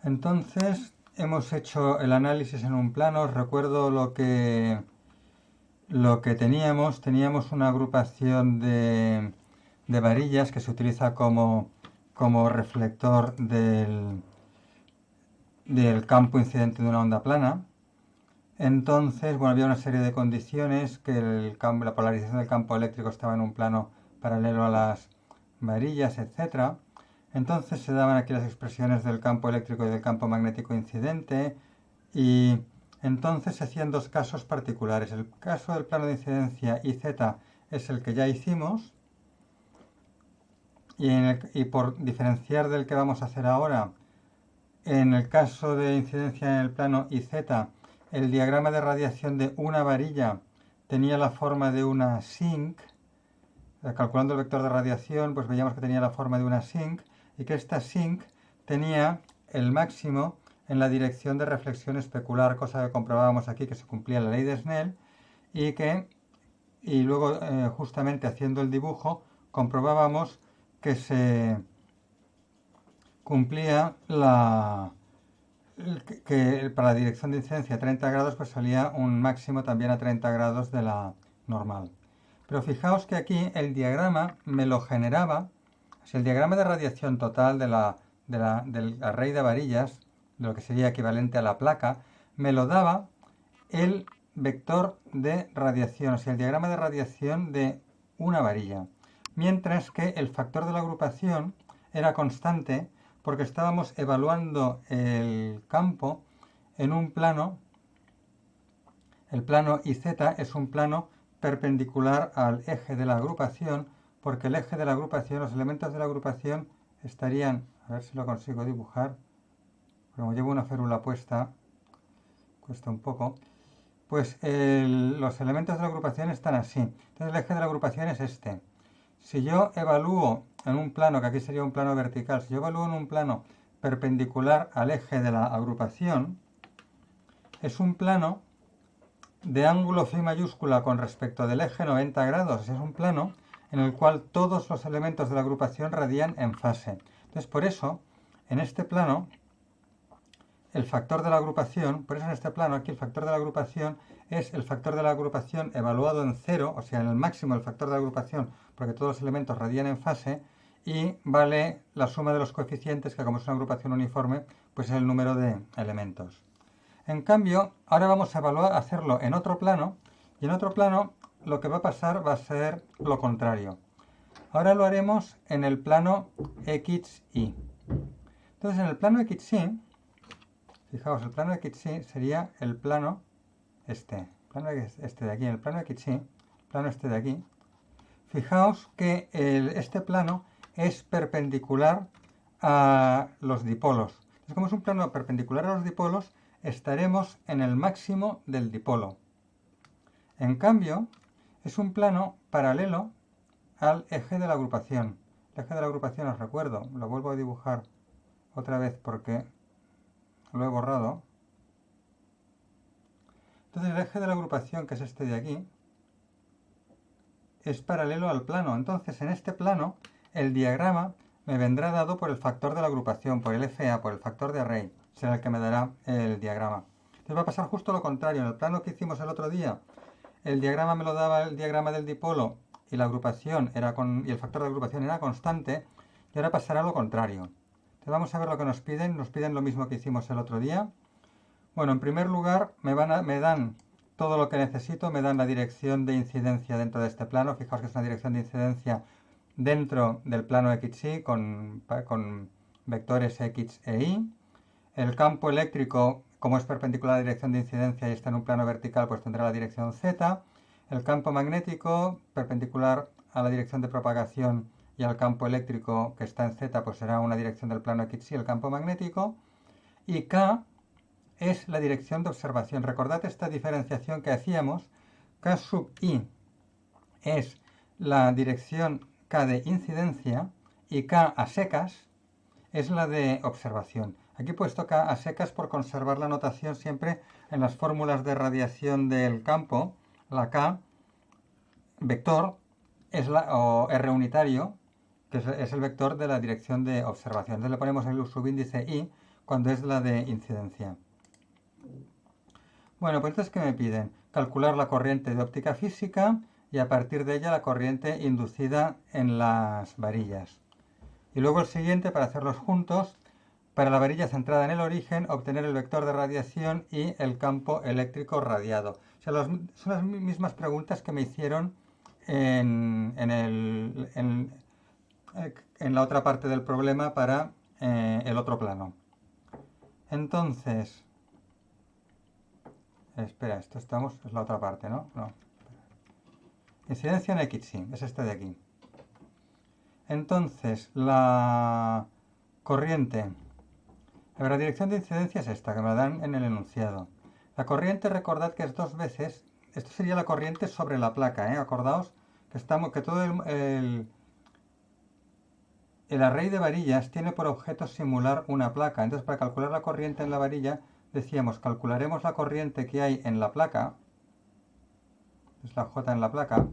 Entonces, hemos hecho el análisis en un plano. Os recuerdo lo que teníamos una agrupación de varillas que se utiliza como reflector del campo incidente de una onda plana. Entonces, bueno, había una serie de condiciones, que la polarización del campo eléctrico estaba en un plano paralelo a las varillas, etcétera. Entonces se daban aquí las expresiones del campo eléctrico y del campo magnético incidente, y entonces se hacían dos casos particulares. El caso del plano de incidencia IZ es el que ya hicimos, y por diferenciar del que vamos a hacer ahora, en el caso de incidencia en el plano IZ, el diagrama de radiación de una varilla tenía la forma de una sinc. Calculando el vector de radiación, pues veíamos que tenía la forma de una sinc, y que esta sinc tenía el máximo en la dirección de reflexión especular, cosa que comprobábamos aquí que se cumplía la ley de Snell, y luego justamente haciendo el dibujo comprobábamos que se cumplía que para la dirección de incidencia a 30 grados pues salía un máximo también a 30 grados de la normal. Pero fijaos que aquí el diagrama me lo generaba, si el diagrama de radiación total del array de varillas, de lo que sería equivalente a la placa, me lo daba el vector de radiación, o sea, el diagrama de radiación de una varilla. Mientras que el factor de la agrupación era constante porque estábamos evaluando el campo en un plano. El plano IZ es un plano perpendicular al eje de la agrupación, porque el eje de la agrupación, los elementos de la agrupación estarían, a ver si lo consigo dibujar, como llevo una férula puesta, cuesta un poco, pues los elementos de la agrupación están así. Entonces el eje de la agrupación es este. Si yo evalúo en un plano, que aquí sería un plano vertical, si yo evalúo en un plano perpendicular al eje de la agrupación, es un plano de ángulo phi mayúscula con respecto del eje 90 grados. Es un plano en el cual todos los elementos de la agrupación radian en fase. Entonces, por eso, en este plano, el factor de la agrupación, por eso en este plano aquí el factor de la agrupación es el factor de la agrupación evaluado en cero, o sea, en el máximo del factor de la agrupación, porque todos los elementos radian en fase, y vale la suma de los coeficientes, que como es una agrupación uniforme, pues es el número de elementos. En cambio, ahora vamos a hacerlo en otro plano, y en otro plano lo que va a pasar va a ser lo contrario. Ahora lo haremos en el plano XY. Entonces, en el plano XY, fijaos, el plano XY sería el plano este de aquí, en el plano XY, el plano este de aquí. Fijaos que este plano es perpendicular a los dipolos. Entonces, como es un plano perpendicular a los dipolos, estaremos en el máximo del dipolo. En cambio, es un plano paralelo al eje de la agrupación. El eje de la agrupación, os recuerdo, lo vuelvo a dibujar otra vez porque lo he borrado. Entonces el eje de la agrupación, que es este de aquí, es paralelo al plano. Entonces en este plano el diagrama me vendrá dado por el factor de la agrupación, por el FA, por el factor de array. Será el que me dará el diagrama. Entonces va a pasar justo lo contrario. En el plano que hicimos el otro día, el diagrama me lo daba el diagrama del dipolo y la agrupación y el factor de agrupación era constante, y ahora pasará lo contrario. Entonces vamos a ver lo que nos piden. Nos piden lo mismo que hicimos el otro día. Bueno, en primer lugar me dan todo lo que necesito, me dan la dirección de incidencia dentro de este plano. Fijaos que es una dirección de incidencia dentro del plano XY con vectores X e Y. El campo eléctrico, como es perpendicular a la dirección de incidencia y está en un plano vertical, pues tendrá la dirección Z. El campo magnético, perpendicular a la dirección de propagación y al campo eléctrico que está en Z, pues será una dirección del plano XY, el campo magnético. Y K es la dirección de observación. Recordad esta diferenciación que hacíamos. K sub I es la dirección K de incidencia y K a secas es la de observación. Aquí he puesto K a secas por conservar la notación siempre en las fórmulas de radiación del campo. La K vector o R unitario, que es el vector de la dirección de observación. Entonces le ponemos el subíndice I cuando es la de incidencia. Bueno, pues entonces, ¿qué me piden? Calcular la corriente de óptica física y a partir de ella la corriente inducida en las varillas. Y luego el siguiente, para hacerlos juntos, para la varilla centrada en el origen, obtener el vector de radiación y el campo eléctrico radiado. O sea, son las mismas preguntas que me hicieron en la otra parte del problema para el otro plano. Entonces, espera, es la otra parte, ¿no? No. Incidencia en X, sí, es este de aquí. Entonces, la corriente. La dirección de incidencia es esta, que me la dan en el enunciado. La corriente, recordad que es 2 veces, esto sería la corriente sobre la placa, ¿eh? Acordaos que todo el array de varillas tiene por objeto simular una placa. Entonces, para calcular la corriente en la varilla, decíamos, calcularemos la corriente que hay en la placa, es la J en la placa,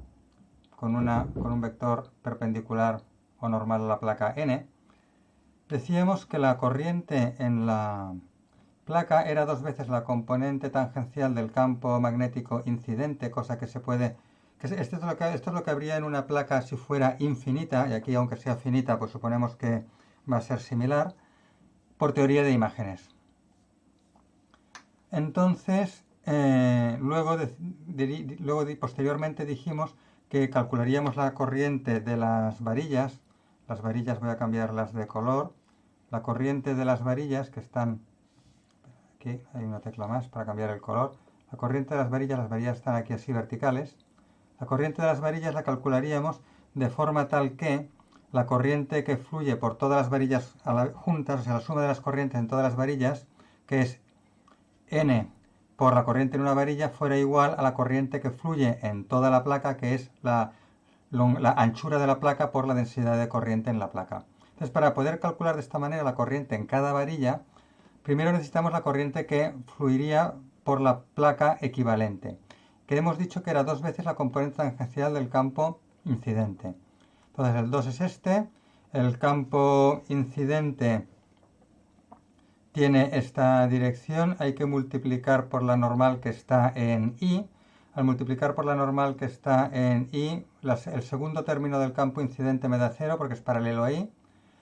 con un vector perpendicular o normal a la placa n. Decíamos que la corriente en la placa era 2 veces la componente tangencial del campo magnético incidente, cosa que se puede... Esto es lo que habría en una placa si fuera infinita, y aquí aunque sea finita, pues suponemos que va a ser similar, por teoría de imágenes. Entonces, posteriormente dijimos que calcularíamos la corriente de las varillas voy a cambiarlas de color, la corriente de las varillas que están, aquí hay una tecla más para cambiar el color, la corriente de las varillas están aquí así verticales, la corriente de las varillas la calcularíamos de forma tal que la corriente que fluye por todas las varillas juntas, o sea, la suma de las corrientes en todas las varillas, que es N por la corriente en una varilla, fuera igual a la corriente que fluye en toda la placa, que es la anchura de la placa por la densidad de corriente en la placa. Entonces, para poder calcular de esta manera la corriente en cada varilla, primero necesitamos la corriente que fluiría por la placa equivalente, que hemos dicho que era 2 veces la componente tangencial del campo incidente. Entonces, el 2 es este, el campo incidente tiene esta dirección, hay que multiplicar por la normal que está en I. Al multiplicar por la normal que está en I, el segundo término del campo incidente me da 0 porque es paralelo a I.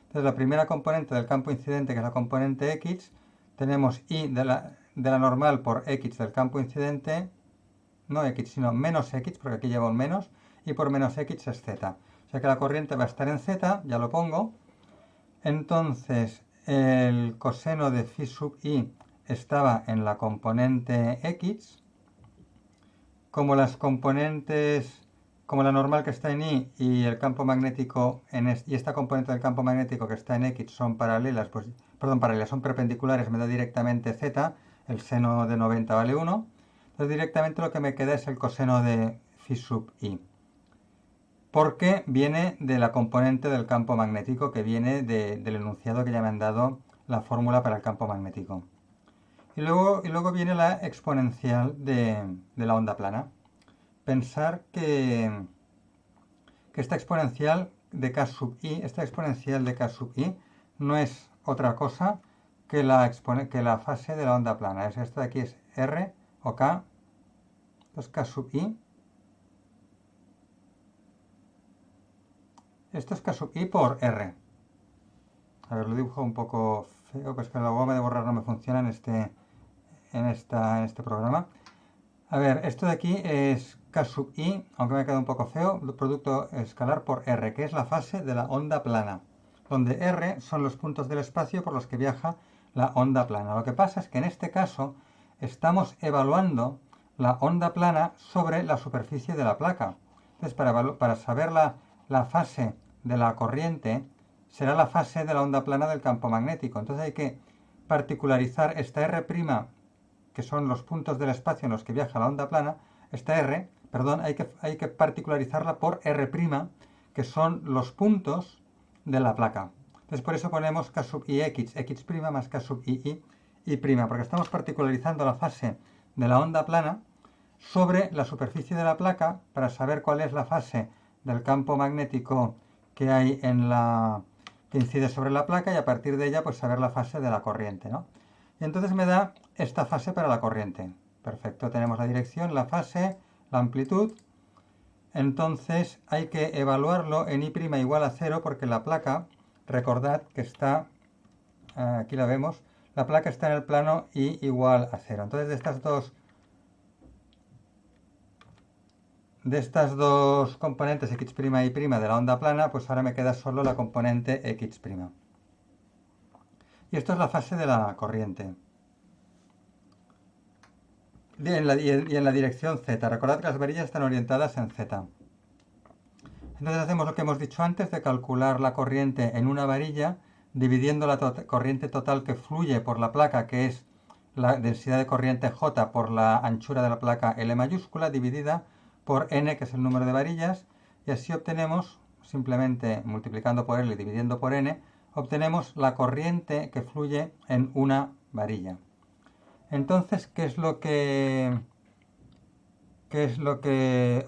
Entonces la primera componente del campo incidente, que es la componente X, tenemos I de la normal por X del campo incidente, no X, sino menos X, porque aquí lleva un menos, y por menos X es Z. O sea que la corriente va a estar en Z, ya lo pongo. Entonces, el coseno de phi sub i estaba en la componente x. Como las componentes, como la normal que está en i y el campo magnético y esta componente del campo magnético que está en x son paralelas, son perpendiculares, me da directamente z, el seno de 90 vale 1. Entonces directamente lo que me queda es el coseno de phi sub i, porque viene de la componente del campo magnético, que viene del enunciado que ya me han dado la fórmula para el campo magnético. Y luego viene la exponencial de la onda plana. Pensar que esta exponencial de k sub i, no es otra cosa que la fase de la onda plana. Esta de aquí es r o k, entonces k sub i. Esto es K sub i por R. A ver, lo dibujo un poco feo, pues que la goma de borrar no me funciona en este programa. A ver, esto de aquí es K sub i, aunque me ha quedado un poco feo, producto escalar por R, que es la fase de la onda plana, donde R son los puntos del espacio por los que viaja la onda plana. Lo que pasa es que en este caso estamos evaluando la onda plana sobre la superficie de la placa. Entonces, para saber la fase de la corriente, será la fase de la onda plana del campo magnético. Entonces hay que particularizar esta R', que son los puntos del espacio en los que viaja la onda plana, hay que particularizarla por R', que son los puntos de la placa. Entonces por eso ponemos K sub i x, x' más K sub i, porque estamos particularizando la fase de la onda plana sobre la superficie de la placa para saber cuál es la fase del campo magnético que hay en la que incide sobre la placa y a partir de ella pues saber la fase de la corriente, ¿no? Y entonces me da esta fase para la corriente. Perfecto, tenemos la dirección, la fase, la amplitud. Entonces hay que evaluarlo en I' igual a 0 porque la placa, recordad que está, aquí la vemos, la placa está en el plano I igual a 0. Entonces de estas dos componentes x' y y' de la onda plana, pues ahora me queda solo la componente x'. Y esto es la fase de la corriente. Y en la dirección z. Recordad que las varillas están orientadas en z. Entonces hacemos lo que hemos dicho antes de calcular la corriente en una varilla, dividiendo la corriente total que fluye por la placa, que es la densidad de corriente J por la anchura de la placa L mayúscula, dividida por n, que es el número de varillas, y así obtenemos, simplemente multiplicando por L y dividiendo por n, obtenemos la corriente que fluye en una varilla. Entonces, ¿qué es lo que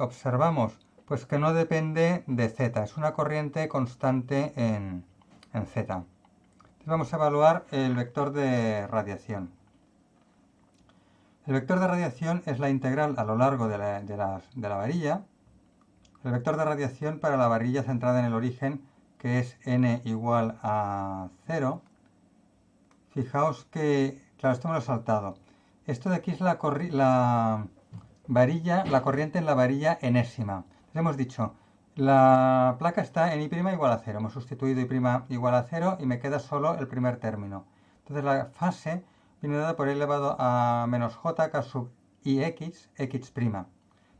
observamos? Pues que no depende de z, es una corriente constante en z. Entonces vamos a evaluar el vector de radiación. El vector de radiación es la integral a lo largo de la varilla. El vector de radiación para la varilla centrada en el origen, que es n igual a 0. Fijaos que, claro, esto me lo he saltado. Esto de aquí es la corriente en la varilla enésima. Entonces hemos dicho, la placa está en I' igual a 0. Hemos sustituido I' igual a 0 y me queda solo el primer término. Entonces la fase viene dada por I elevado a menos j k sub ix, x'.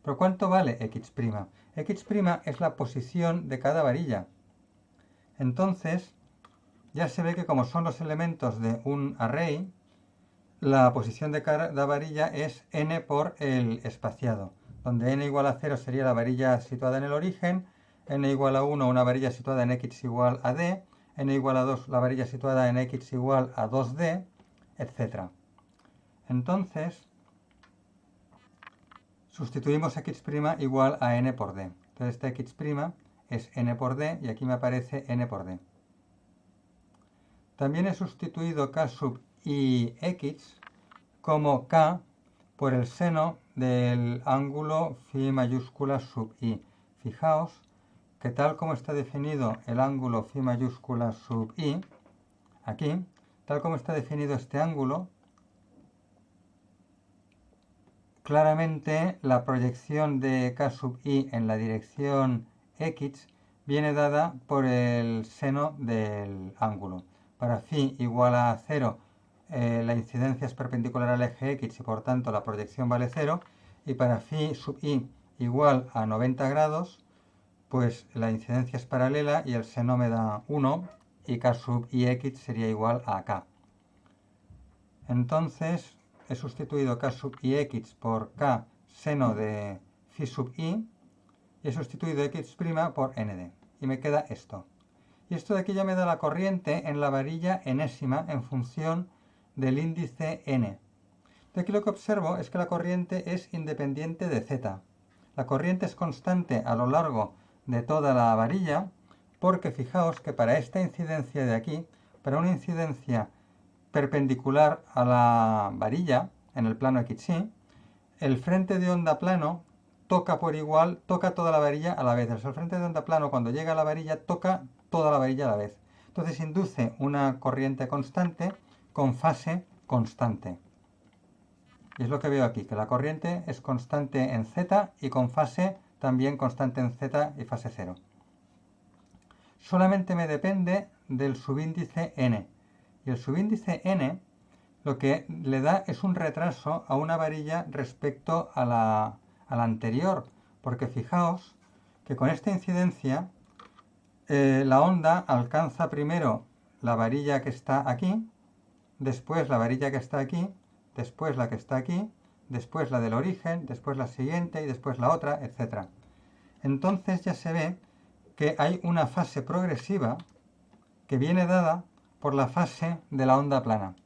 ¿Pero cuánto vale x'? X' es la posición de cada varilla. Entonces, ya se ve que como son los elementos de un array, la posición de cada varilla es n por el espaciado, donde n igual a 0 sería la varilla situada en el origen, n igual a 1 una varilla situada en x igual a d, n igual a 2 la varilla situada en x igual a 2d, etc. Entonces, sustituimos x' igual a n por d. Entonces esta x' es n por d y aquí me aparece n por d. También he sustituido k sub ix como k por el seno del ángulo phi mayúscula sub i. Fijaos que tal como está definido el ángulo phi mayúscula sub i, aquí, tal como está definido este ángulo, claramente la proyección de k sub i en la dirección x viene dada por el seno del ángulo. Para phi igual a 0, la incidencia es perpendicular al eje x y por tanto la proyección vale 0. Y para phi sub i igual a 90 grados, pues la incidencia es paralela y el seno me da 1 y k sub ix sería igual a k. Entonces he sustituido k sub ix por k seno de phi sub i y he sustituido x' por nd. Y me queda esto. Y esto de aquí ya me da la corriente en la varilla enésima en función del índice n. De aquí lo que observo es que la corriente es independiente de z. La corriente es constante a lo largo de toda la varilla porque fijaos que para esta incidencia de aquí, para una incidencia perpendicular a la varilla en el plano xy, el frente de onda plano toca por igual, toca toda la varilla a la vez. El frente de onda plano cuando llega a la varilla toca toda la varilla a la vez. Entonces induce una corriente constante con fase constante. Y es lo que veo aquí, que la corriente es constante en z y con fase también constante en z y fase 0. Solamente me depende del subíndice n. Y el subíndice n lo que le da es un retraso a una varilla respecto a la anterior. Porque fijaos que con esta incidencia la onda alcanza primero la varilla que está aquí, después la varilla que está aquí, después la que está aquí, después la del origen, después la siguiente y después la otra, etc. Entonces ya se ve que hay una fase progresiva que viene dada por la fase de la onda plana.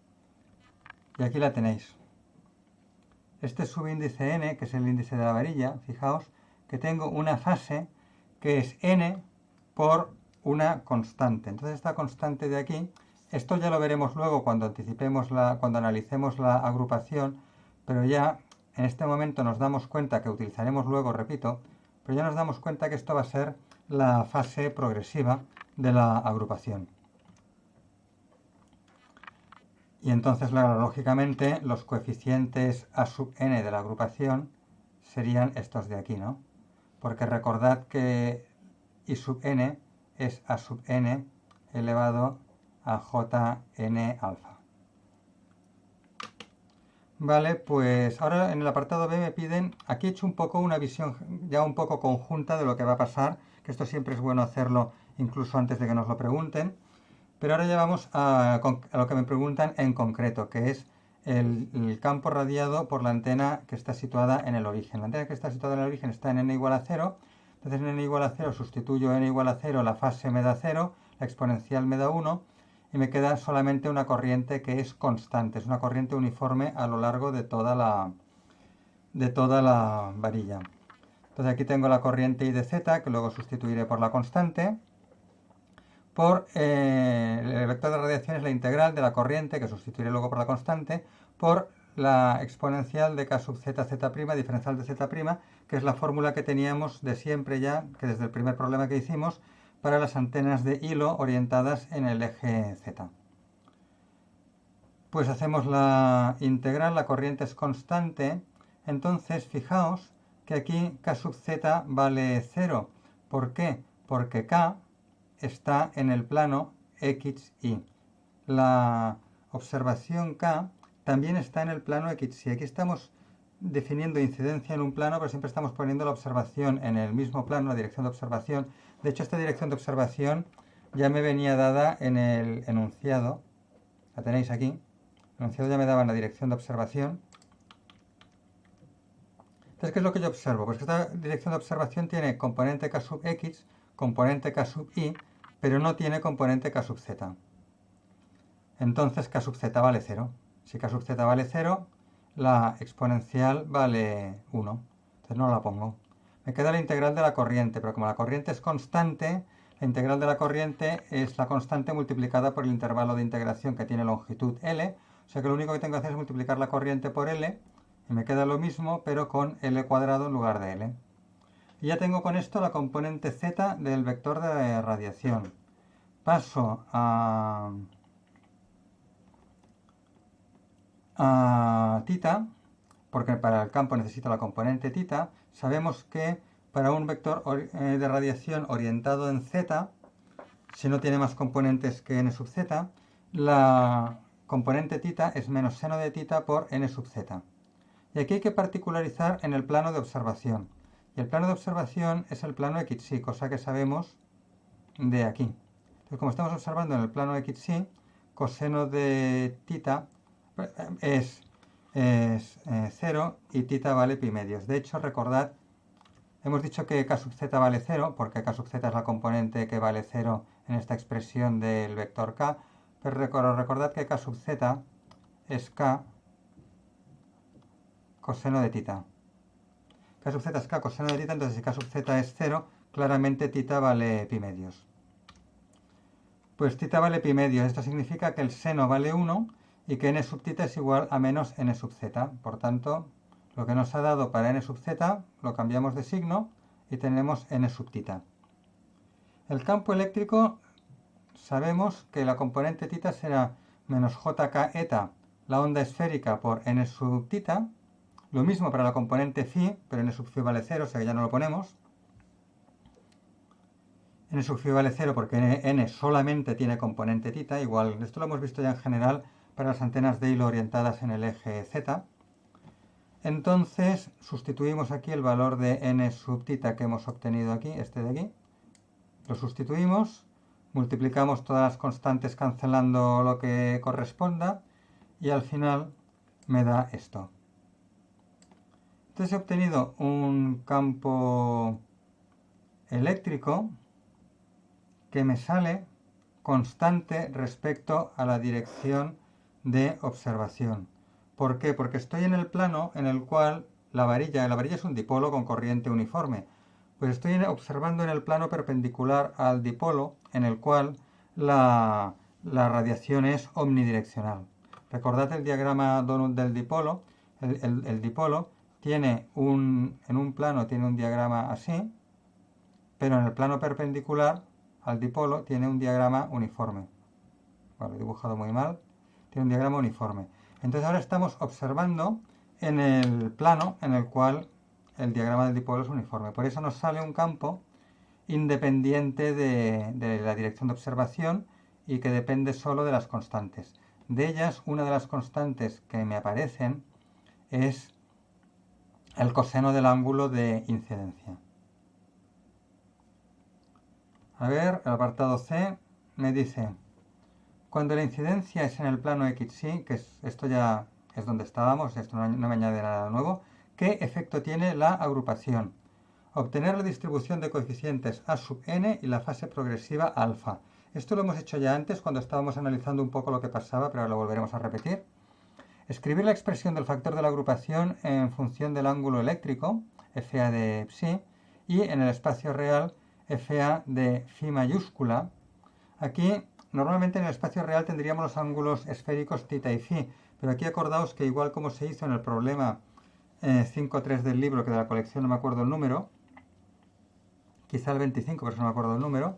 Y aquí la tenéis. Este subíndice n, que es el índice de la varilla, fijaos que tengo una fase que es n por una constante. Entonces esta constante de aquí, esto ya lo veremos luego cuando cuando analicemos la agrupación, pero ya en este momento nos damos cuenta que utilizaremos luego, repito, pero ya nos damos cuenta que esto va a ser la fase progresiva de la agrupación. Y entonces, lógicamente, los coeficientes a sub n de la agrupación serían estos de aquí, ¿no? Porque recordad que I sub n es a sub n elevado a jn alfa. Vale, pues ahora en el apartado B me piden, aquí he hecho un poco una visión ya un poco conjunta de lo que va a pasar, que esto siempre es bueno hacerlo incluso antes de que nos lo pregunten, pero ahora ya vamos a lo que me preguntan en concreto, que es el campo radiado por la antena que está situada en el origen. La antena que está situada en el origen está en n igual a 0, entonces en n igual a 0 sustituyo n igual a 0, la fase me da 0, la exponencial me da 1, y me queda solamente una corriente que es constante, es una corriente uniforme a lo largo de toda la varilla. Entonces aquí tengo la corriente I de z, que luego sustituiré por la constante. El vector de radiación es la integral de la corriente, que sustituiré luego por la constante, por la exponencial de k sub z, z', diferencial de z', que es la fórmula que teníamos de siempre ya, que desde el primer problema que hicimos, para las antenas de hilo orientadas en el eje z. Pues hacemos la integral, la corriente es constante, entonces fijaos que aquí k sub z vale 0. ¿Por qué? Porque k está en el plano XY. La observación K también está en el plano XY. Aquí estamos definiendo incidencia en un plano, pero siempre estamos poniendo la observación en el mismo plano, la dirección de observación. De hecho, esta dirección de observación ya me venía dada en el enunciado. La tenéis aquí. El enunciado ya me daba la dirección de observación. Entonces, ¿qué es lo que yo observo? Pues que esta dirección de observación tiene componente K sub X, componente K sub Y, pero no tiene componente K sub Z. Entonces K sub Z vale 0. Si K sub Z vale 0, la exponencial vale 1. Entonces no la pongo. Me queda la integral de la corriente, pero como la corriente es constante, la integral de la corriente es la constante multiplicada por el intervalo de integración que tiene longitud L. O sea que lo único que tengo que hacer es multiplicar la corriente por L y me queda lo mismo, pero con L cuadrado en lugar de L. Y ya tengo con esto la componente Z del vector de radiación. Paso a θ, porque para el campo necesito la componente θ. Sabemos que para un vector de radiación orientado en Z, si no tiene más componentes que n sub z, la componente θ es menos seno de θ por n sub z. Y aquí hay que particularizar en el plano de observación. Y el plano de observación es el plano XY, cosa que sabemos de aquí. Entonces, como estamos observando en el plano XY, coseno de θ es 0 y θ vale pi medios. De hecho, recordad, hemos dicho que k sub z vale 0, porque k sub z es la componente que vale 0 en esta expresión del vector k, pero recordad que k sub z es k coseno de θ. K sub z es k coseno de θ, entonces si k sub z es 0, claramente θ vale pi medios. Pues θ vale pi medios, esto significa que el seno vale 1 y que n sub θ es igual a menos n sub z. Por tanto, lo que nos ha dado para n sub z lo cambiamos de signo y tenemos n sub θ. El campo eléctrico sabemos que la componente θ será menos jk eta, la onda esférica, por n sub θ. Lo mismo para la componente phi, pero n sub phi vale 0, o sea que ya no lo ponemos. N sub phi vale 0 porque n solamente tiene componente θ, igual, esto lo hemos visto ya en general para las antenas de hilo orientadas en el eje Z. Entonces sustituimos aquí el valor de n sub θ que hemos obtenido aquí, este de aquí. Lo sustituimos, multiplicamos todas las constantes cancelando lo que corresponda y al final me da esto. Entonces he obtenido un campo eléctrico que me sale constante respecto a la dirección de observación. ¿Por qué? Porque estoy en el plano en el cual la varilla es un dipolo con corriente uniforme. Pues estoy observando en el plano perpendicular al dipolo, en el cual la radiación es omnidireccional. Recordad el diagrama donut del dipolo. El dipolo tiene en un plano tiene un diagrama así, pero en el plano perpendicular al dipolo tiene un diagrama uniforme. Bueno, lo he dibujado muy mal. Tiene un diagrama uniforme. Entonces ahora estamos observando en el plano en el cual el diagrama del dipolo es uniforme. Por eso nos sale un campo independiente de la dirección de observación y que depende solo de las constantes. De ellas, una de las constantes que me aparecen es el coseno del ángulo de incidencia. A ver, el apartado C me dice, cuando la incidencia es en el plano XY, que esto ya es donde estábamos, esto no me añade nada nuevo, ¿qué efecto tiene la agrupación? Obtener la distribución de coeficientes A sub n y la fase progresiva alfa. Esto lo hemos hecho ya antes cuando estábamos analizando un poco lo que pasaba, pero lo volveremos a repetir. Escribir la expresión del factor de la agrupación en función del ángulo eléctrico, FA de psi, y en el espacio real, FA de phi mayúscula. Aquí, normalmente en el espacio real tendríamos los ángulos esféricos θ y phi, pero aquí acordaos que igual como se hizo en el problema 5.3 del libro, que de la colección no me acuerdo el número, quizá el 25, pero no me acuerdo el número,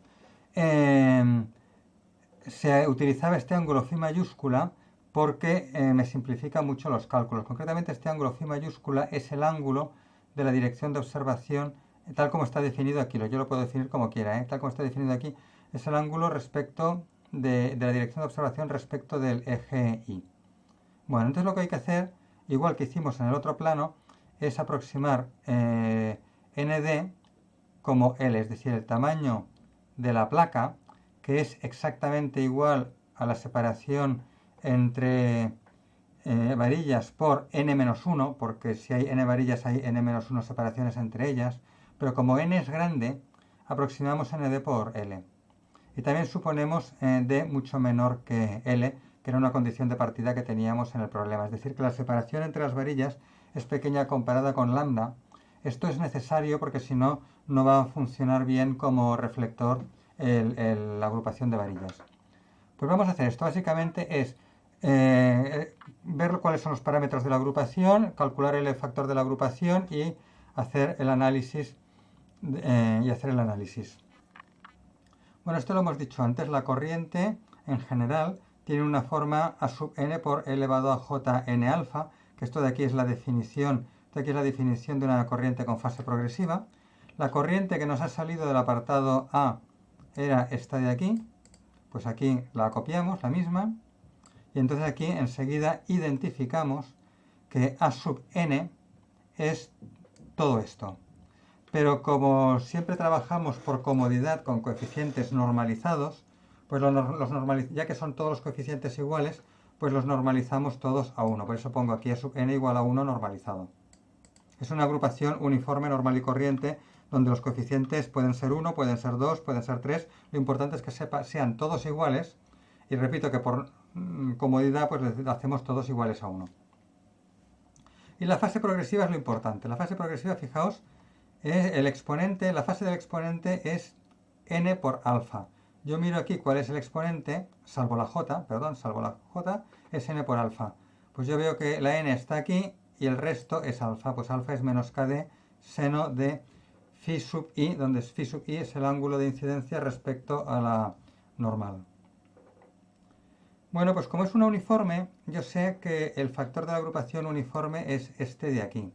se utilizaba este ángulo phi mayúscula porque me simplifica mucho los cálculos. Concretamente este ángulo phi mayúscula es el ángulo de la dirección de observación, tal como está definido aquí, yo lo puedo definir como quiera, tal como está definido aquí, es el ángulo respecto de la dirección de observación respecto del eje Y. Bueno, entonces lo que hay que hacer, igual que hicimos en el otro plano, es aproximar ND como L, es decir, el tamaño de la placa, que es exactamente igual a la separación entre varillas por n-1, porque si hay n varillas hay n-1 separaciones entre ellas, pero como n es grande, aproximamos nd por L. Y también suponemos d mucho menor que L, que era una condición de partida que teníamos en el problema. Es decir, que la separación entre las varillas es pequeña comparada con lambda. Esto es necesario porque si no, no va a funcionar bien como reflector la agrupación de varillas. Pues vamos a hacer esto. Básicamente es ver cuáles son los parámetros de la agrupación, calcular el factor de la agrupación y hacer el análisis. Bueno, esto lo hemos dicho antes. La corriente, en general, tiene una forma A sub n por e elevado a j n alfa, que esto de aquí es la definición, de una corriente con fase progresiva. La corriente que nos ha salido del apartado A era esta de aquí, pues aquí la copiamos, la misma, y entonces aquí enseguida identificamos que A sub n es todo esto. Pero como siempre trabajamos por comodidad con coeficientes normalizados, pues ya que son todos los coeficientes iguales, pues los normalizamos todos a 1. Por eso pongo aquí A sub n igual a 1 normalizado. Es una agrupación uniforme, normal y corriente, donde los coeficientes pueden ser 1, pueden ser 2, pueden ser 3. Lo importante es que sean todos iguales. Y repito que por comodidad pues hacemos todos iguales a 1. Y la fase progresiva es lo importante. La fase progresiva, fijaos, el exponente, la fase del exponente es n por alfa. Yo miro aquí cuál es el exponente, salvo la j, es n por alfa. Pues yo veo que la n está aquí y el resto es alfa. Pues alfa es menos kd seno de phi sub i, donde phi sub i es el ángulo de incidencia respecto a la normal. Bueno, pues como es una uniforme, yo sé que el factor de la agrupación uniforme es este de aquí.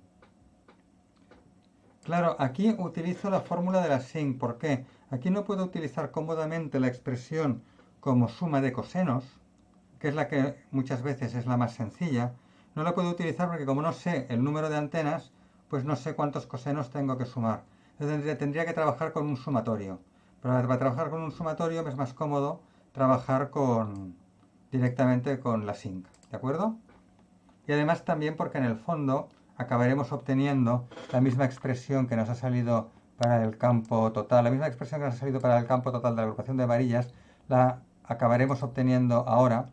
Claro, aquí utilizo la fórmula de la sin. ¿Por qué? Aquí no puedo utilizar cómodamente la expresión como suma de cosenos, que es la que muchas veces es la más sencilla. No la puedo utilizar porque como no sé el número de antenas, pues no sé cuántos cosenos tengo que sumar. Entonces tendría que trabajar con un sumatorio. Pero para trabajar con un sumatorio me es más cómodo trabajar directamente con la sin. ¿De acuerdo? Y además también porque en el fondo acabaremos obteniendo la misma expresión que nos ha salido para el campo total, de la agrupación de varillas, la acabaremos obteniendo ahora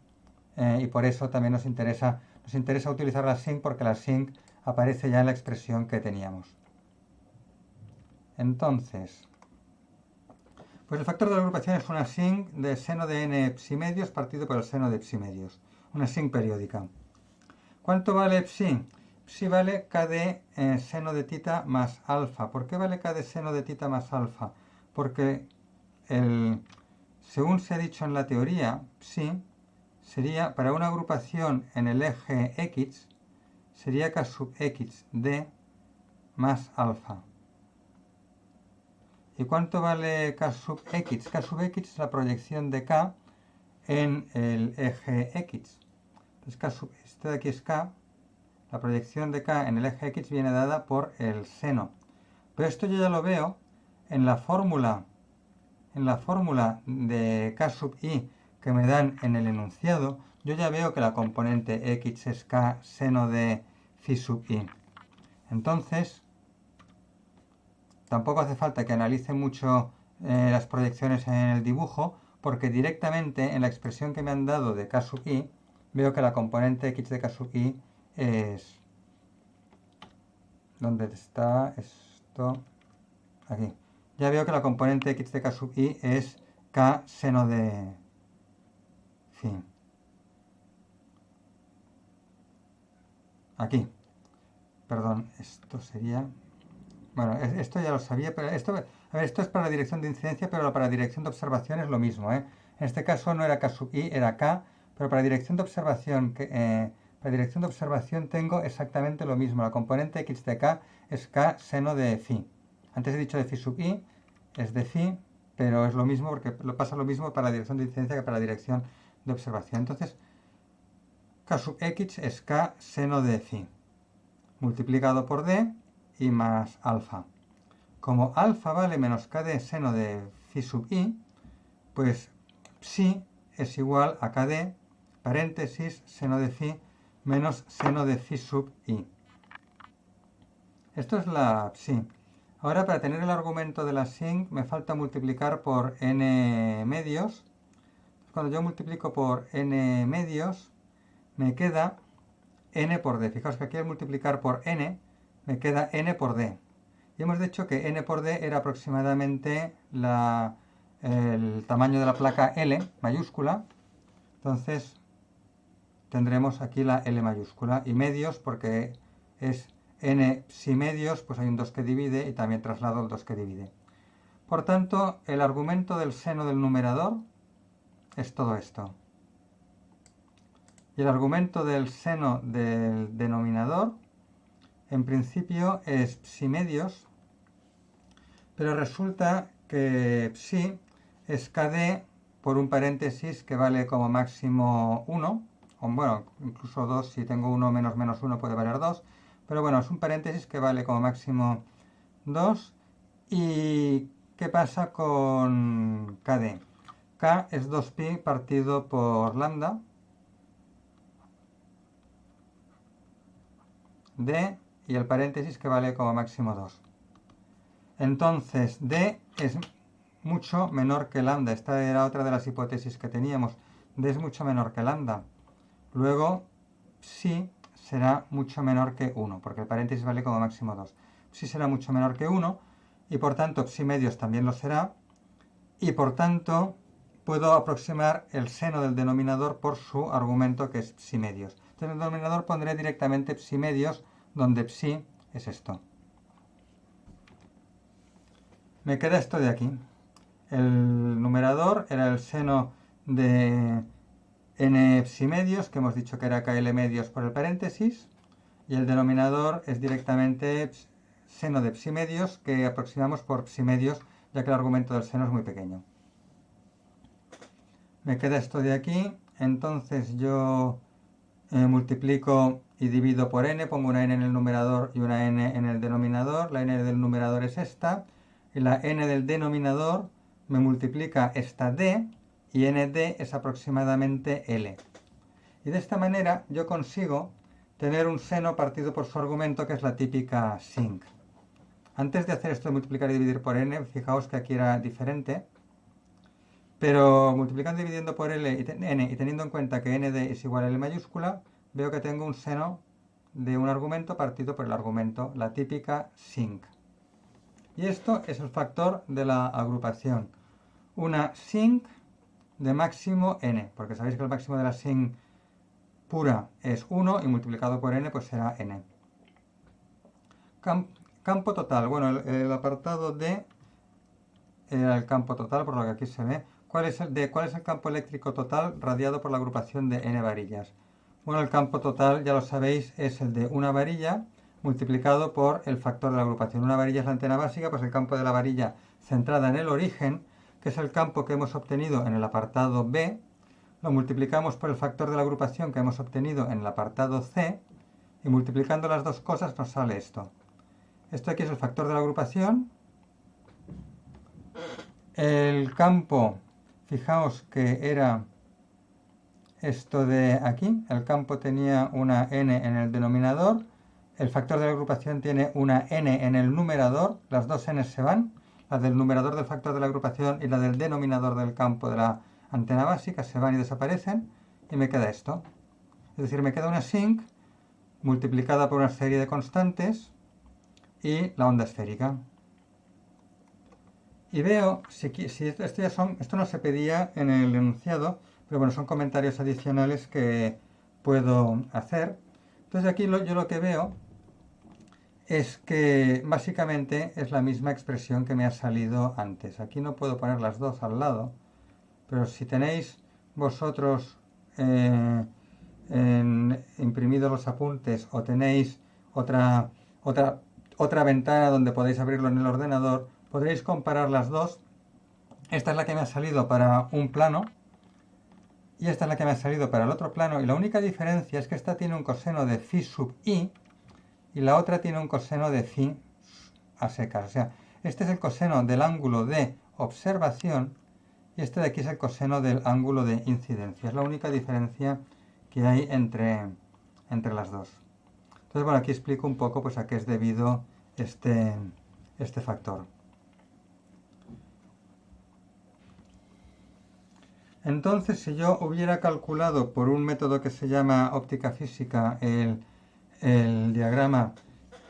y por eso también nos interesa utilizar la sin porque la sin aparece ya en la expresión que teníamos. Entonces, pues el factor de la agrupación es una sin de seno de n psi medios partido por el seno de psi medios. Una sin periódica. ¿Cuánto vale psi? Psi vale k de seno de tita más alfa. ¿Por qué vale k de seno de tita más alfa? Porque según se ha dicho en la teoría, psi sería para una agrupación en el eje x, sería k sub x de más alfa. ¿Y cuánto vale k sub x? K sub x es la proyección de k en el eje x. Entonces, esto de aquí es k. La proyección de k en el eje x viene dada por el seno. Pero esto yo ya lo veo en la fórmula de k sub i que me dan en el enunciado. Yo ya veo que la componente x es k seno de phi sub i. Entonces, tampoco hace falta que analice mucho las proyecciones en el dibujo, porque directamente en la expresión que me han dado de k sub i, veo que la componente x de k sub i es... ¿Dónde está esto? Aquí. Ya veo que la componente x de k sub i es k seno de phi. Aquí. Perdón, esto sería... Bueno, esto ya lo sabía, pero esto, a ver, esto es para la dirección de incidencia, pero para la dirección de observación es lo mismo, ¿eh? En este caso no era k sub i, era k, pero para dirección de observación, para dirección de observación tengo exactamente lo mismo. La componente x de k es k seno de phi. Antes he dicho de phi sub i, es de phi, pero es lo mismo porque pasa lo mismo para la dirección de incidencia que para la dirección de observación. Entonces, k sub x es k seno de phi, multiplicado por d y más alfa. Como alfa vale menos k de seno de phi sub i, pues psi es igual a kd, paréntesis, seno de phi menos seno de phi sub i. Esto es la psi. Ahora, para tener el argumento de la sin, me falta multiplicar por n medios. Cuando yo multiplico por n medios, me queda n por d. Fijaos que aquí al multiplicar por n, me queda n por d. Y hemos dicho que n por d era aproximadamente el tamaño de la placa L mayúscula. Entonces tendremos aquí la L mayúscula. Y medios, porque es n psi medios, pues hay un 2 que divide y también traslado el 2 que divide. Por tanto, el argumento del seno del numerador es todo esto. Y el argumento del seno del denominador, en principio, es psi medios, pero resulta que psi es kd por un paréntesis que vale como máximo 1, o bueno, incluso 2, si tengo 1 menos menos 1 puede valer 2, pero bueno, es un paréntesis que vale como máximo 2. ¿Y qué pasa con kd? K es 2pi partido por lambda, d, y el paréntesis que vale como máximo 2. Entonces, d es mucho menor que lambda. Esta era otra de las hipótesis que teníamos. D es mucho menor que lambda. Luego, psi será mucho menor que 1, porque el paréntesis vale como máximo 2. Psi será mucho menor que 1, y por tanto psi medios también lo será, y por tanto puedo aproximar el seno del denominador por su argumento, que es psi medios. Entonces en el denominador pondré directamente psi medios, donde psi es esto. Me queda esto de aquí. El numerador era el seno de n psi medios, que hemos dicho que era kl medios por el paréntesis, y el denominador es directamente seno de psi medios, que aproximamos por psi medios, ya que el argumento del seno es muy pequeño. Me queda esto de aquí, entonces yo multiplico y divido por n, pongo una n en el numerador y una n en el denominador. La n del numerador es esta, y la n del denominador me multiplica esta d, y nd es aproximadamente L. Y de esta manera yo consigo tener un seno partido por su argumento, que es la típica sinc. Antes de hacer esto de multiplicar y dividir por n, fijaos que aquí era diferente, pero multiplicando y dividiendo por n y teniendo en cuenta que nd es igual a L mayúscula, veo que tengo un seno de un argumento partido por el argumento, la típica sinc. Y esto es el factor de la agrupación. Una sinc de máximo n, porque sabéis que el máximo de la sinc pura es 1 y multiplicado por n pues será n. Campo total. Bueno, el apartado D era el campo total, por lo que aquí se ve. ¿Cuál es el campo eléctrico total radiado por la agrupación de n varillas? Bueno, el campo total, ya lo sabéis, es el de una varilla multiplicado por el factor de la agrupación. Una varilla es la antena básica, pues el campo de la varilla centrada en el origen, que es el campo que hemos obtenido en el apartado B, lo multiplicamos por el factor de la agrupación que hemos obtenido en el apartado C, y multiplicando las dos cosas nos sale esto. Esto aquí es el factor de la agrupación. El campo, fijaos que era esto de aquí, el campo tenía una n en el denominador, el factor de la agrupación tiene una n en el numerador, las dos n se van, la del numerador del factor de la agrupación y la del denominador del campo de la antena básica se van y desaparecen, y me queda esto. Es decir, me queda una sinc multiplicada por una serie de constantes y la onda esférica. Y veo, esto no se pedía en el enunciado, pero bueno, son comentarios adicionales que puedo hacer. Entonces aquí yo lo que veo es que básicamente es la misma expresión que me ha salido antes. Aquí no puedo poner las dos al lado, pero si tenéis vosotros imprimidos los apuntes o tenéis otra ventana donde podéis abrirlo en el ordenador, podréis comparar las dos. Esta es la que me ha salido para un plano y esta es la que me ha salido para el otro plano, y la única diferencia es que esta tiene un coseno de phi sub i y la otra tiene un coseno de phi a secas. O sea, este es el coseno del ángulo de observación y este de aquí es el coseno del ángulo de incidencia. Es la única diferencia que hay entre las dos. Entonces, bueno, aquí explico un poco pues a qué es debido este factor. Entonces, si yo hubiera calculado por un método que se llama óptica física el diagrama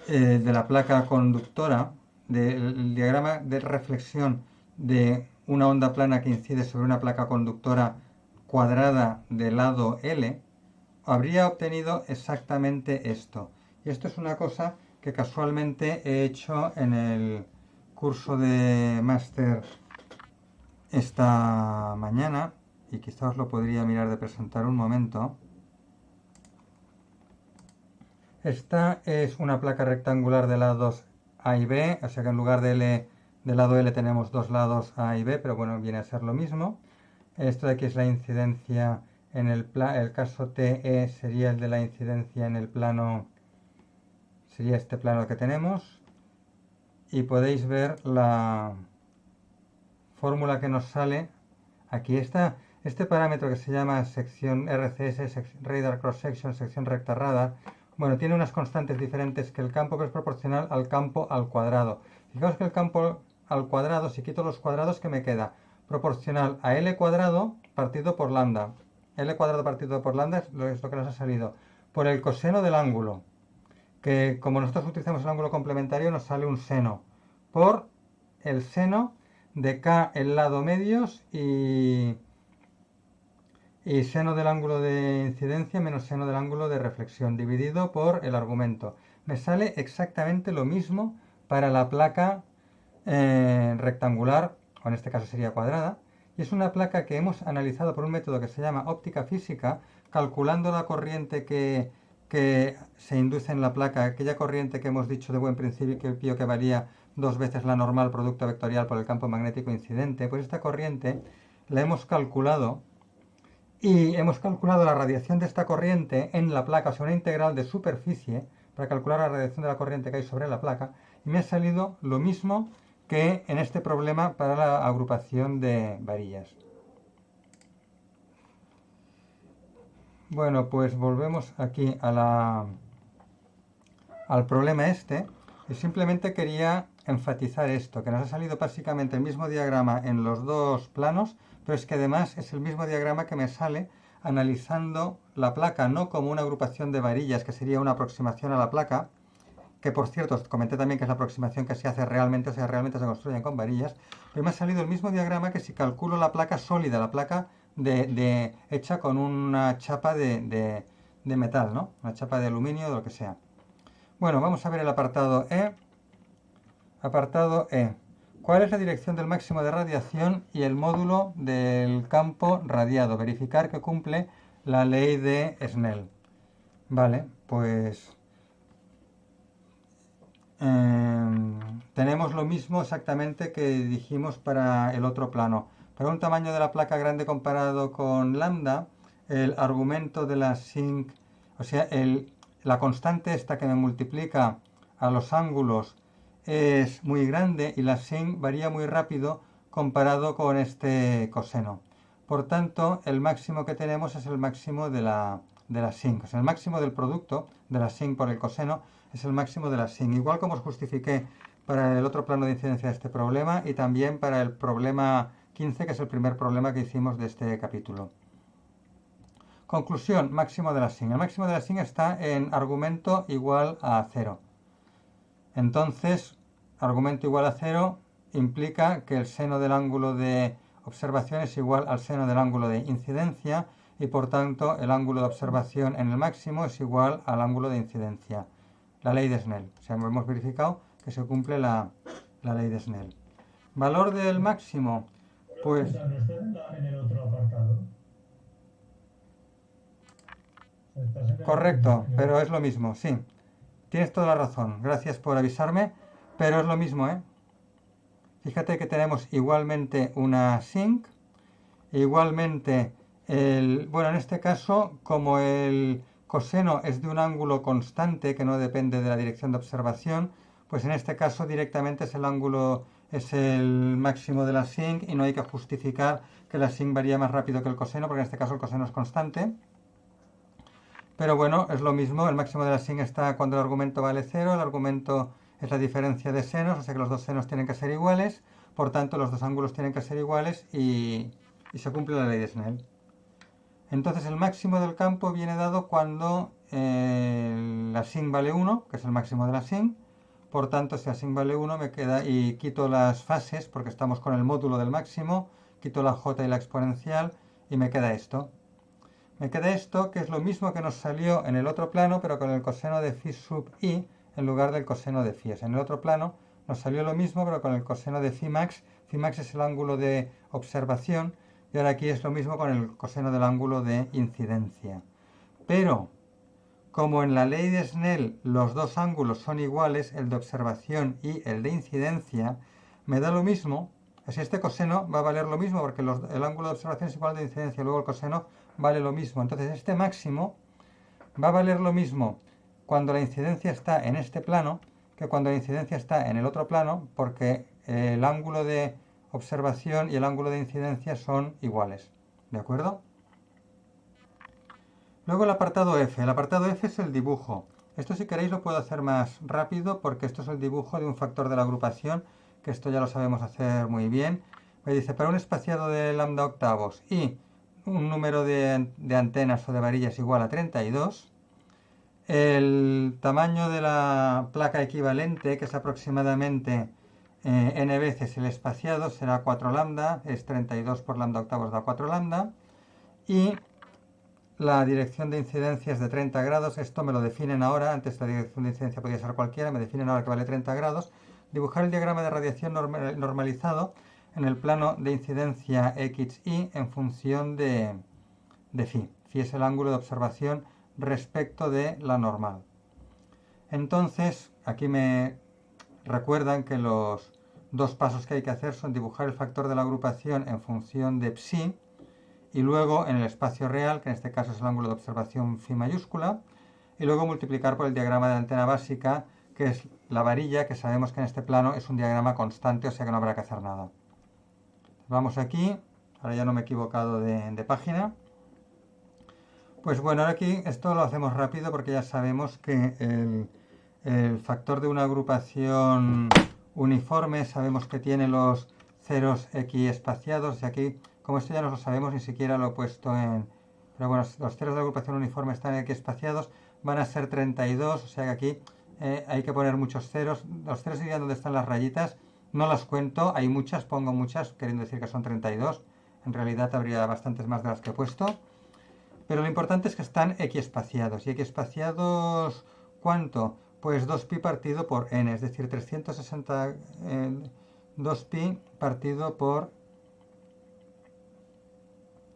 de la placa conductora, el diagrama de reflexión de una onda plana que incide sobre una placa conductora cuadrada de lado L, habría obtenido exactamente esto. Y esto es una cosa que casualmente he hecho en el curso de máster esta mañana, y quizá os lo podría mirar de presentar un momento. Esta es una placa rectangular de lados A y B, o sea que en lugar de lado L tenemos dos lados A y B, pero bueno, viene a ser lo mismo. Esto de aquí es la incidencia en el caso TE sería el de la incidencia en el plano, sería este plano que tenemos. Y podéis ver la fórmula que nos sale. Aquí está este parámetro que se llama sección RCS, Radar Cross Section, sección recta radar. Bueno, tiene unas constantes diferentes que el campo, que es proporcional al campo al cuadrado. Fijaos que el campo al cuadrado, si quito los cuadrados, ¿qué me queda? Proporcional a L cuadrado partido por lambda. L cuadrado partido por lambda es lo que nos ha salido. Por el coseno del ángulo, que como nosotros utilizamos el ángulo complementario nos sale un seno. Por el seno de K el lado medios y seno del ángulo de incidencia menos seno del ángulo de reflexión dividido por el argumento. Me sale exactamente lo mismo para la placa rectangular, o en este caso sería cuadrada, y es una placa que hemos analizado por un método que se llama óptica física, calculando la corriente que se induce en la placa, aquella corriente que hemos dicho de buen principio que varía 2 veces la normal producto vectorial por el campo magnético incidente. Pues esta corriente la hemos calculado y hemos calculado la radiación de esta corriente en la placa, o sea, una integral de superficie para calcular la radiación de la corriente que hay sobre la placa, y me ha salido lo mismo que en este problema para la agrupación de varillas. Bueno, pues volvemos aquí al problema este, y simplemente quería enfatizar esto, que nos ha salido básicamente el mismo diagrama en los dos planos, pero es que además es el mismo diagrama que me sale analizando la placa no como una agrupación de varillas, que sería una aproximación a la placa, que por cierto os comenté también que es la aproximación que se hace realmente, o sea, realmente se construyen con varillas, pero me ha salido el mismo diagrama que si calculo la placa sólida, la placa hecha con una chapa de metal, ¿no? Una chapa de aluminio o de lo que sea. Bueno, vamos a ver el apartado E. Apartado E. ¿Cuál es la dirección del máximo de radiación y el módulo del campo radiado? Verificar que cumple la ley de Snell. Vale, pues tenemos lo mismo exactamente que dijimos para el otro plano. Para un tamaño de la placa grande comparado con lambda, el argumento de la sinc, o sea, la constante esta que me multiplica a los ángulos es muy grande y la sin varía muy rápido comparado con este coseno. Por tanto, el máximo que tenemos es el máximo de la sin. O sea, el máximo del producto de la sin por el coseno es el máximo de la sin. Igual como os justifiqué para el otro plano de incidencia de este problema y también para el problema 15, que es el primer problema que hicimos de este capítulo. Conclusión, máximo de la sin. El máximo de la sin está en argumento igual a 0. Entonces, argumento igual a 0 implica que el seno del ángulo de observación es igual al seno del ángulo de incidencia y por tanto el ángulo de observación en el máximo es igual al ángulo de incidencia. La ley de Snell. O sea, hemos verificado que se cumple la ley de Snell. Valor del máximo, pues... O sea, no estás en el otro apartado. Correcto, pero es lo mismo, sí. Tienes toda la razón. Gracias por avisarme, pero es lo mismo, ¿eh? Fíjate que tenemos igualmente una sinc, igualmente bueno, en este caso, como el coseno es de un ángulo constante que no depende de la dirección de observación, pues en este caso directamente es el máximo de la sinc y no hay que justificar que la sinc varía más rápido que el coseno, porque en este caso el coseno es constante. Pero bueno, es lo mismo, el máximo de la sin está cuando el argumento vale 0, el argumento es la diferencia de senos, o sea que los dos senos tienen que ser iguales, por tanto los dos ángulos tienen que ser iguales y se cumple la ley de Snell. Entonces el máximo del campo viene dado cuando la sin vale 1, que es el máximo de la sin, por tanto si la sin vale 1 me queda, y quito las fases porque estamos con el módulo del máximo, quito la j y la exponencial y me queda esto. Me queda esto, que es lo mismo que nos salió en el otro plano, pero con el coseno de phi sub i en lugar del coseno de phi. En el otro plano nos salió lo mismo, pero con el coseno de phi max. Phi max es el ángulo de observación, y ahora aquí es lo mismo con el coseno del ángulo de incidencia. Pero, como en la ley de Snell los dos ángulos son iguales, el de observación y el de incidencia, me da lo mismo. Así este coseno va a valer lo mismo, porque el ángulo de observación es igual al de incidencia, luego el coseno vale lo mismo. Entonces este máximo va a valer lo mismo cuando la incidencia está en este plano que cuando la incidencia está en el otro plano, porque el ángulo de observación y el ángulo de incidencia son iguales. ¿De acuerdo? Luego el apartado F. El apartado F es el dibujo. Esto si queréis lo puedo hacer más rápido porque esto es el dibujo de un factor de la agrupación, que esto ya lo sabemos hacer muy bien. Me dice, para un espaciado de lambda octavos y un número de antenas o de varillas igual a 32, el tamaño de la placa equivalente, que es aproximadamente n veces el espaciado, será 4 lambda, es 32 por lambda octavos da 4 lambda, y la dirección de incidencia es de 30 grados, esto me lo definen ahora, antes la dirección de incidencia podía ser cualquiera, me definen ahora que vale 30 grados. Dibujar el diagrama de radiación normalizado en el plano de incidencia XY en función de phi. Phi es el ángulo de observación respecto de la normal. Entonces, aquí me recuerdan que los dos pasos que hay que hacer son dibujar el factor de la agrupación en función de psi, y luego en el espacio real, que en este caso es el ángulo de observación phi mayúscula, y luego multiplicar por el diagrama de antena básica, que es la varilla, que sabemos que en este plano es un diagrama constante, o sea que no habrá que hacer nada. Vamos aquí, ahora ya no me he equivocado de página. Pues bueno, ahora aquí esto lo hacemos rápido porque ya sabemos que el factor de una agrupación uniforme, sabemos que tiene los ceros x espaciados, y aquí, como esto ya no lo sabemos, ni siquiera lo he puesto en... Pero bueno, los ceros de agrupación uniforme están x espaciados, van a ser 32, o sea que aquí hay que poner muchos ceros. Los ceros irían donde están las rayitas. No las cuento, hay muchas, pongo muchas, queriendo decir que son 32. En realidad habría bastantes más de las que he puesto. Pero lo importante es que están equiespaciados. ¿Y equiespaciados cuánto? Pues 2pi partido por n, es decir, 360, 2pi partido por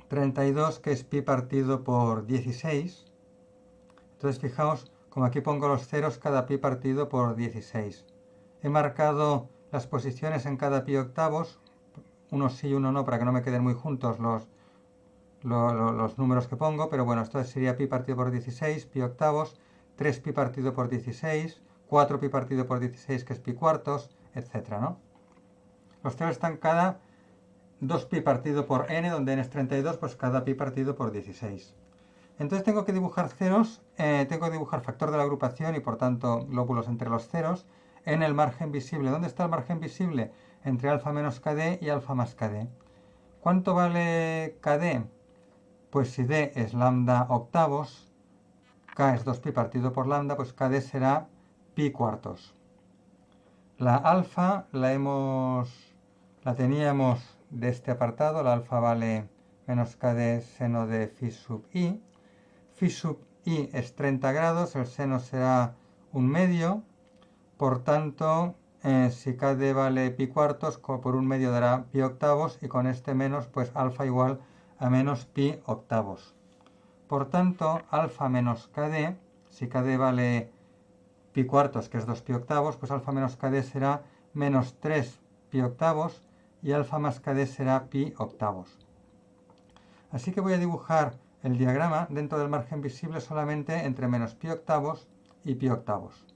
32, que es pi partido por 16. Entonces fijaos, como aquí pongo los ceros, cada pi partido por 16. He marcado las posiciones en cada pi octavos, uno sí y uno no, para que no me queden muy juntos los números que pongo, pero bueno, esto sería pi partido por 16, pi octavos, 3pi partido por 16, 4pi partido por 16, que es pi cuartos, etcétera, ¿no? Los ceros están cada 2pi partido por n, donde n es 32, pues cada pi partido por 16. Entonces tengo que dibujar ceros, tengo que dibujar factor de la agrupación y por tanto lóbulos entre los ceros en el margen visible. ¿Dónde está el margen visible? Entre alfa menos kd y alfa más kd. ¿Cuánto vale kd? Pues si d es lambda octavos, k es 2pi partido por lambda, pues kd será pi cuartos. La alfa la teníamos de este apartado, la alfa vale menos kd seno de phi sub i. Phi sub i es 30 grados, el seno será un medio, por tanto, si kd vale pi cuartos, por un medio dará pi octavos, y con este menos, pues alfa igual a menos pi octavos. Por tanto, alfa menos kd, si kd vale pi cuartos, que es 2 pi octavos, pues alfa menos kd será menos 3 pi octavos, y alfa más kd será pi octavos. Así que voy a dibujar el diagrama dentro del margen visible solamente entre menos pi octavos y pi octavos.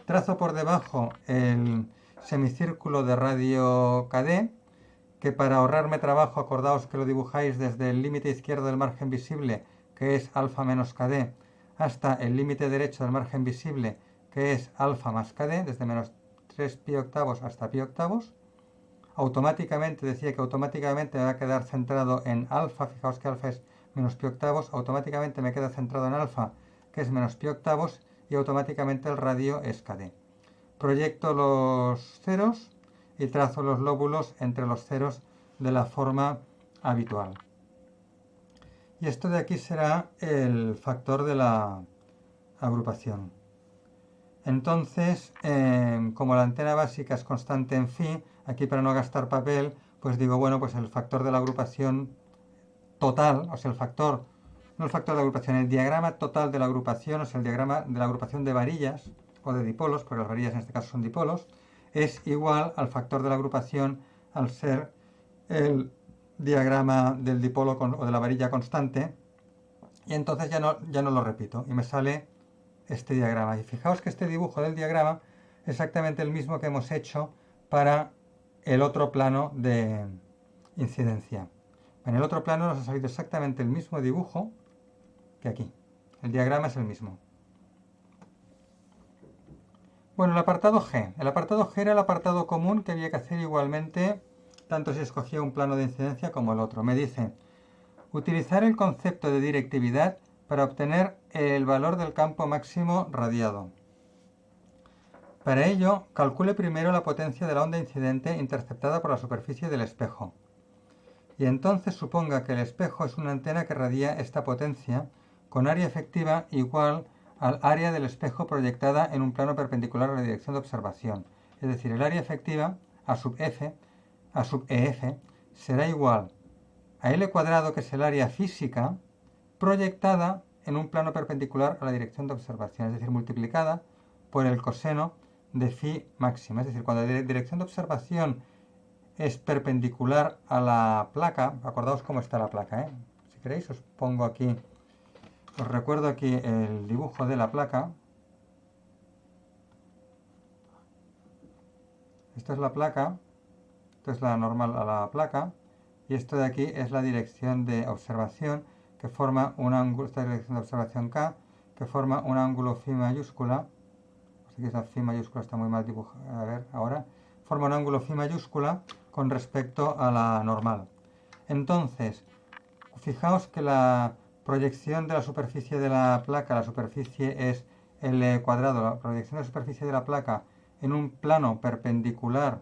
Trazo por debajo el semicírculo de radio kd, que para ahorrarme trabajo, acordaos que lo dibujáis desde el límite izquierdo del margen visible, que es alfa menos kd, hasta el límite derecho del margen visible, que es alfa más kd, desde menos 3 pi octavos hasta pi octavos. Automáticamente, decía que automáticamente me va a quedar centrado en alfa, fijaos que alfa es menos pi octavos, automáticamente me queda centrado en alfa, que es menos pi octavos, y automáticamente el radio es kd. Proyecto los ceros y trazo los lóbulos entre los ceros de la forma habitual. Y esto de aquí será el factor de la agrupación. Entonces, como la antena básica es constante en phi, aquí para no gastar papel, pues digo, bueno, pues el factor de la agrupación total, o sea, el factor, no el factor de la agrupación, el diagrama total de la agrupación, o sea, el diagrama de la agrupación de varillas o de dipolos, porque las varillas en este caso son dipolos, es igual al factor de la agrupación al ser el diagrama del dipolo o de la varilla constante, y entonces ya no lo repito, y me sale este diagrama. Y fijaos que este dibujo del diagrama es exactamente el mismo que hemos hecho para el otro plano de incidencia. En el otro plano nos ha salido exactamente el mismo dibujo que aquí. El diagrama es el mismo. Bueno, el apartado G. El apartado G era el apartado común que había que hacer igualmente, tanto si escogía un plano de incidencia como el otro. Me dice, utilizar el concepto de directividad para obtener el valor del campo máximo radiado. Para ello, calcule primero la potencia de la onda incidente interceptada por la superficie del espejo. Y entonces suponga que el espejo es una antena que radia esta potencia con área efectiva igual al área del espejo proyectada en un plano perpendicular a la dirección de observación. Es decir, el área efectiva a sub EF será igual a L cuadrado, que es el área física, proyectada en un plano perpendicular a la dirección de observación, es decir, multiplicada por el coseno de phi máxima. Es decir, cuando la dirección de observación es perpendicular a la placa, acordaos cómo está la placa, ¿eh? Si queréis os pongo aquí, os recuerdo aquí el dibujo de la placa. Esta es la placa, esta es la normal a la placa, y esto de aquí es la dirección de observación, que forma un ángulo, esta es la dirección de observación K, que forma un ángulo phi mayúscula. Así que esa phi mayúscula está muy mal dibujada, a ver, ahora, forma un ángulo phi mayúscula con respecto a la normal. Entonces, fijaos que la proyección de la superficie de la placa, la superficie es L cuadrado, la proyección de la superficie de la placa, en un plano perpendicular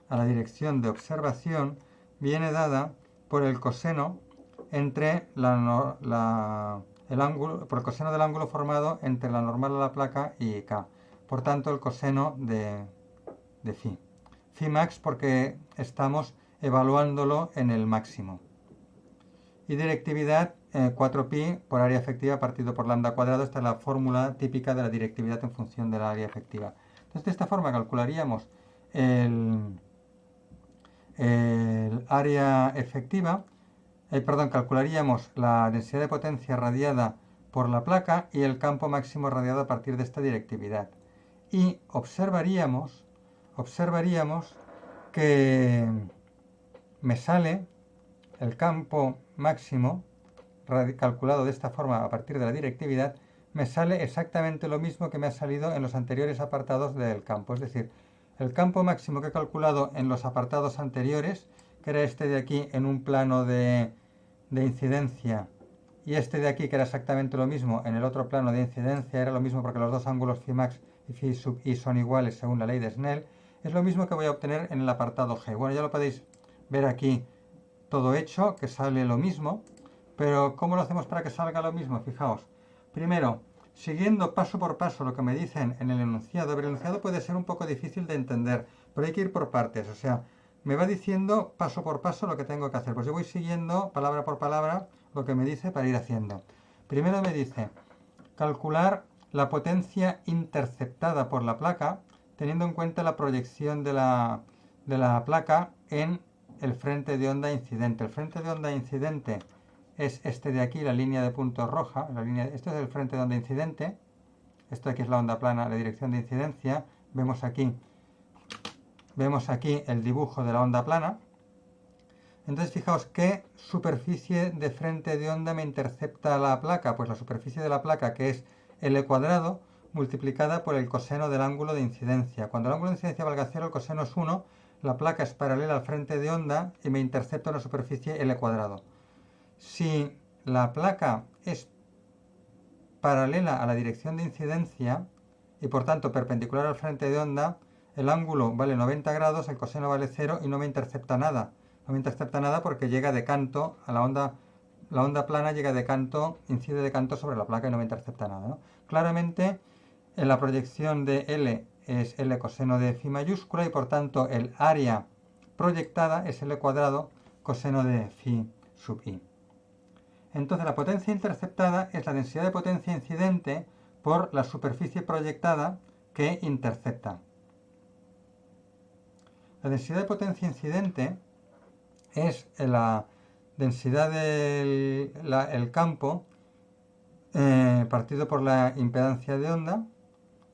a la dirección de observación, viene dada por el coseno entre el ángulo, por el coseno del ángulo formado entre la normal a la placa y K. Por tanto, el coseno de phi. Phi max porque estamos evaluándolo en el máximo. Y directividad 4pi por área efectiva partido por lambda cuadrado. Esta es la fórmula típica de la directividad en función del área efectiva. Entonces, de esta forma calcularíamos el área efectiva, calcularíamos la densidad de potencia radiada por la placa y el campo máximo radiado a partir de esta directividad. Y observaríamos que me sale el campo máximo calculado de esta forma a partir de la directividad, me sale exactamente lo mismo que me ha salido en los anteriores apartados del campo. Es decir, el campo máximo que he calculado en los apartados anteriores, que era este de aquí en un plano de incidencia, y este de aquí, que era exactamente lo mismo en el otro plano de incidencia, era lo mismo porque los dos ángulos phi max y phi sub i son iguales según la ley de Snell, es lo mismo que voy a obtener en el apartado G. Bueno, ya lo podéis ver aquí todo hecho, que sale lo mismo, pero ¿cómo lo hacemos para que salga lo mismo? Fijaos, primero, siguiendo paso por paso lo que me dicen en el enunciado. El enunciado puede ser un poco difícil de entender, pero hay que ir por partes, o sea, me va diciendo paso por paso lo que tengo que hacer. Pues yo voy siguiendo palabra por palabra lo que me dice para ir haciendo. Primero me dice calcular la potencia interceptada por la placa teniendo en cuenta la proyección de la placa en el frente de onda incidente. El frente de onda incidente es este de aquí, la línea de puntos roja. Este es el frente de onda incidente. Esto de aquí es la onda plana, la dirección de incidencia. Vemos aquí el dibujo de la onda plana. Entonces fijaos qué superficie de frente de onda me intercepta la placa. Pues la superficie de la placa, que es L cuadrado multiplicada por el coseno del ángulo de incidencia. Cuando el ángulo de incidencia valga 0, el coseno es 1, la placa es paralela al frente de onda y me intercepta una superficie L cuadrado. Si la placa es paralela a la dirección de incidencia y por tanto perpendicular al frente de onda, el ángulo vale 90 grados, el coseno vale 0 y no me intercepta nada. No me intercepta nada porque llega de canto a la onda plana, llega de canto, incide de canto sobre la placa y no me intercepta nada, ¿no? Claramente, en la proyección de L es L coseno de phi mayúscula y por tanto el área proyectada es L cuadrado coseno de phi sub i. Entonces la potencia interceptada es la densidad de potencia incidente por la superficie proyectada que intercepta. La densidad de potencia incidente es la densidad del campo partido por la impedancia de onda,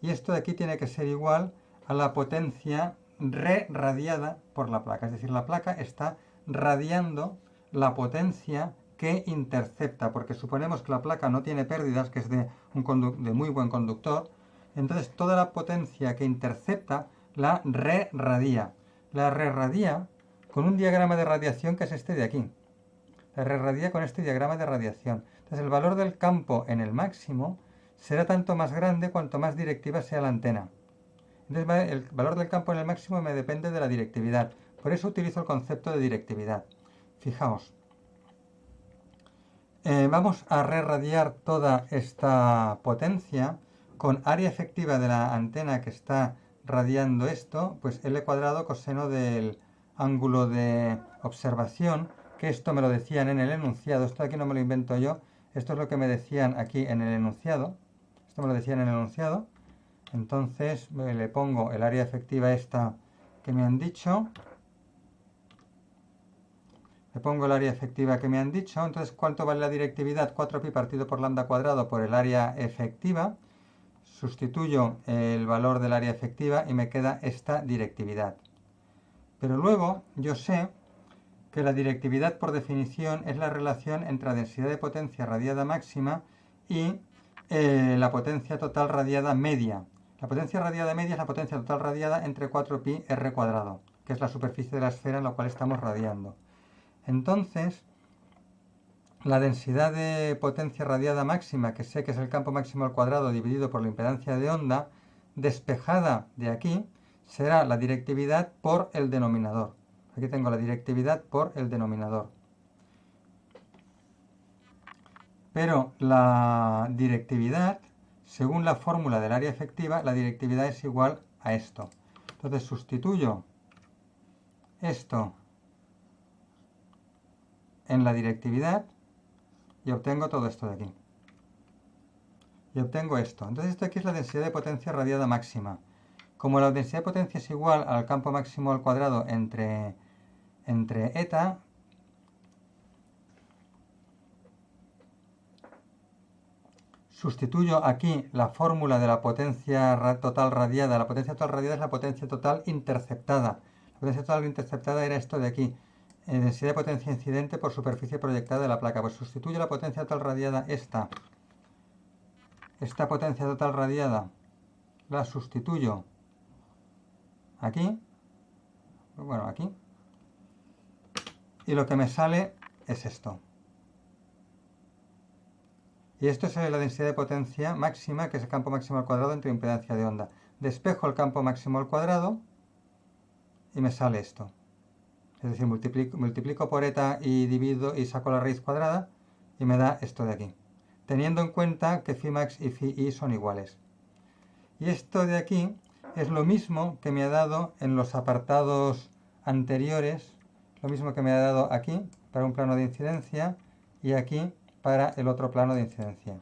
y esto de aquí tiene que ser igual a la potencia radiada por la placa. Es decir, la placa está radiando la potencia que intercepta, porque suponemos que la placa no tiene pérdidas, que es de muy buen conductor. Entonces toda la potencia que intercepta la reradia. La reradia con un diagrama de radiación que es este de aquí. La reradia con este diagrama de radiación. Entonces el valor del campo en el máximo será tanto más grande cuanto más directiva sea la antena. Entonces el valor del campo en el máximo me depende de la directividad. Por eso utilizo el concepto de directividad. Fijaos. Vamos a reradiar toda esta potencia con área efectiva de la antena que está radiando esto, pues L cuadrado coseno del ángulo de observación, que esto me lo decían en el enunciado. Esto aquí no me lo invento yo, esto es lo que me decían aquí en el enunciado. Esto me lo decían en el enunciado. Entonces le pongo el área efectiva esta que me han dicho. Le pongo el área efectiva que me han dicho. Entonces, ¿cuánto vale la directividad? 4pi partido por lambda cuadrado por el área efectiva. Sustituyo el valor del área efectiva y me queda esta directividad. Pero luego yo sé que la directividad por definición es la relación entre la densidad de potencia radiada máxima y la potencia total radiada media. La potencia radiada media es la potencia total radiada entre 4pi r cuadrado, que es la superficie de la esfera en la cual estamos radiando. Entonces, la densidad de potencia radiada máxima, que sé que es el campo máximo al cuadrado dividido por la impedancia de onda, despejada de aquí, será la directividad por el denominador. Aquí tengo la directividad por el denominador. Pero la directividad, según la fórmula del área efectiva, la directividad es igual a esto. Entonces sustituyo esto en la directividad y obtengo todo esto de aquí. Y obtengo esto. Entonces esto aquí es la densidad de potencia radiada máxima. Como la densidad de potencia es igual al campo máximo al cuadrado entre eta, sustituyo aquí la fórmula de la potencia total radiada. La potencia total radiada es la potencia total interceptada. La potencia total interceptada era esto de aquí. Densidad de potencia incidente por superficie proyectada de la placa. Pues sustituyo la potencia total radiada, esta potencia total radiada, la sustituyo aquí, bueno, aquí. Y lo que me sale es esto. Y esto es la densidad de potencia máxima, que es el campo máximo al cuadrado entre impedancia de onda. Despejo el campo máximo al cuadrado y me sale esto. Es decir, multiplico por eta y divido y saco la raíz cuadrada y me da esto de aquí. Teniendo en cuenta que phi max y phi i son iguales. Y esto de aquí es lo mismo que me ha dado en los apartados anteriores, lo mismo que me ha dado aquí para un plano de incidencia y aquí para el otro plano de incidencia.